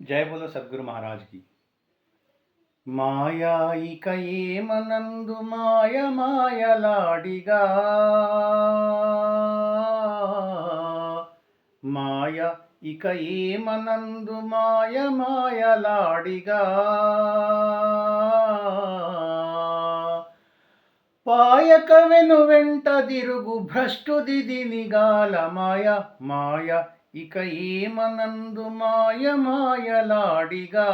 जय बोलो सद्गुरु महाराज की। మాయా ఇక ఏమనందు మాయ మాయలాడిగా, మాయ ఇక ఏమనందు మాయ మాయలాడిగా, పాయక వెను వెంట దిరుగు భ్రష్టుది నిగాల మాయ, మాయ ఇక ఏమనందు మాయ మాయలాడిగా,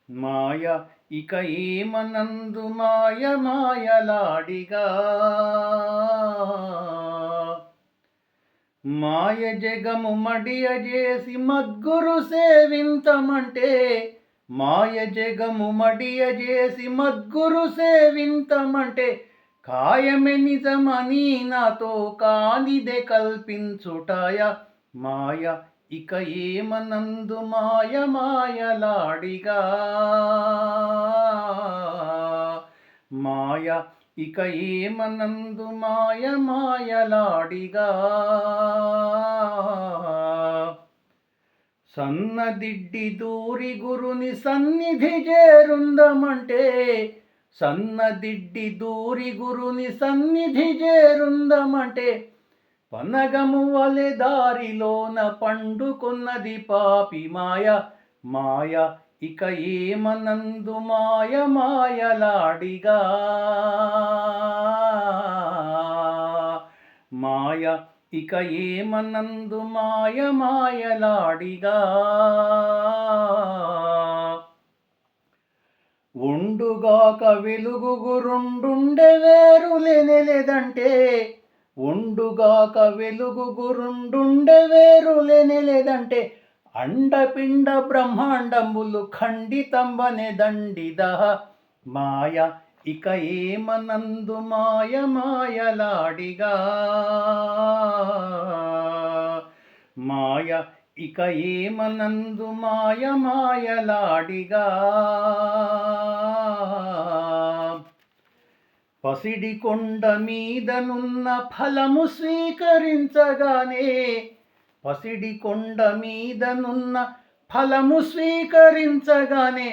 మాయ ఇక ఏమనందు మాయ మాయలాడిగా, మాయ జగము మడియజేసి మద్గురు సేవింతమంటే, మాయ జగము మడియజేసి మద్గురు సేవింతమంటే, కాయమే నిజమని నాతో కానిదే కల్పించుటాయ, మాయ ఇక ఏమనందు మాయ మాయలాడిగా, మాయ ఇక ఏమనందు మాయ మాయలాడిగా, సన్నదిడ్డి దూరి గురుని సన్నిధి చేరుందమంటే, సన్నదిడ్డి దూరి గురుని సన్నిధి చేరుందమంటే, పనగము వలె దారిలోన పండుకున్నది పాపి మాయ, మాయ ఇక ఏమనందు మాయ మాయలాడిగా, మాయ ఇక ఏమనందు మాయ మాయలాడిగా, ఉండుగాక వెలుగు గురుండుండె వేరులేనెలేదంటే, ఉండుగాక వెలుగు గురుండుండె వేరులేనెలేదంటే, అండపిండ బ్రహ్మాండములు ఖండితంబనే దండిద, మాయ ఇక ఏమనందు మాయ మాయలాడిగా, మాయ ఇక ఏమనందు మాయ మాయలాడిగా, పసిడి కొండ మీదనున్న ఫలము స్వీకరించగానే, పసిడి కొండ మీదనున్న ఫలము స్వీకరించగానే,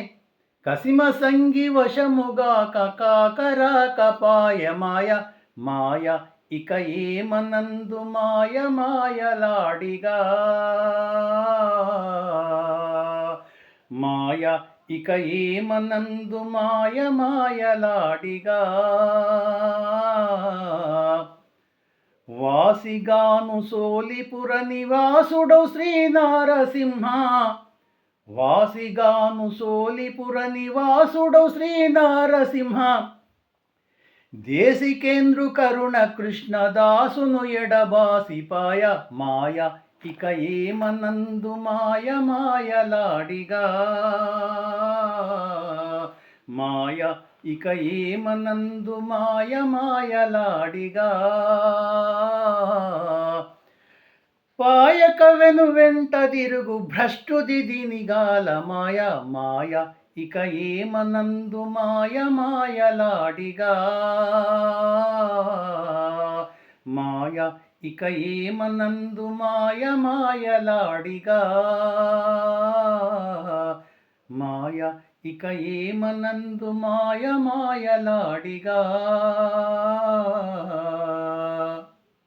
కసిమ సంగి వశముగాక కాకరాకపాయ మాయ, మాయ ఇక ఏమనందు మాయ మాయలాడిగా, మాయ ఇక ఏమనందు మాయ మాయలాడిగా, వాసిగాను సోలిపుర నివాసుడౌ శ్రీనారసింహ, వాసిగాను సోలిపుర నివాసుడౌ శ్రీనారసింహ, దేశికేంద్రు కరుణ కృష్ణదాసును ఎడబాసిపాయ, మాయ ఇక ఏమనందు మాయ మాయలాడిగా, మాయ ఇక ఏమనందు మాయ మాయలాడిగా, పాయక వెను వెంట తిరుగు భ్రష్టుది నిగాల మాయ, మాయ ఇక ఏమనందు మాయ మాయలాడిగా, మాయ ఇక ఏమనందు మాయ మాయలాడిగా, మాయ ఇక ఏమనందు మాయ మాయలాడిగా.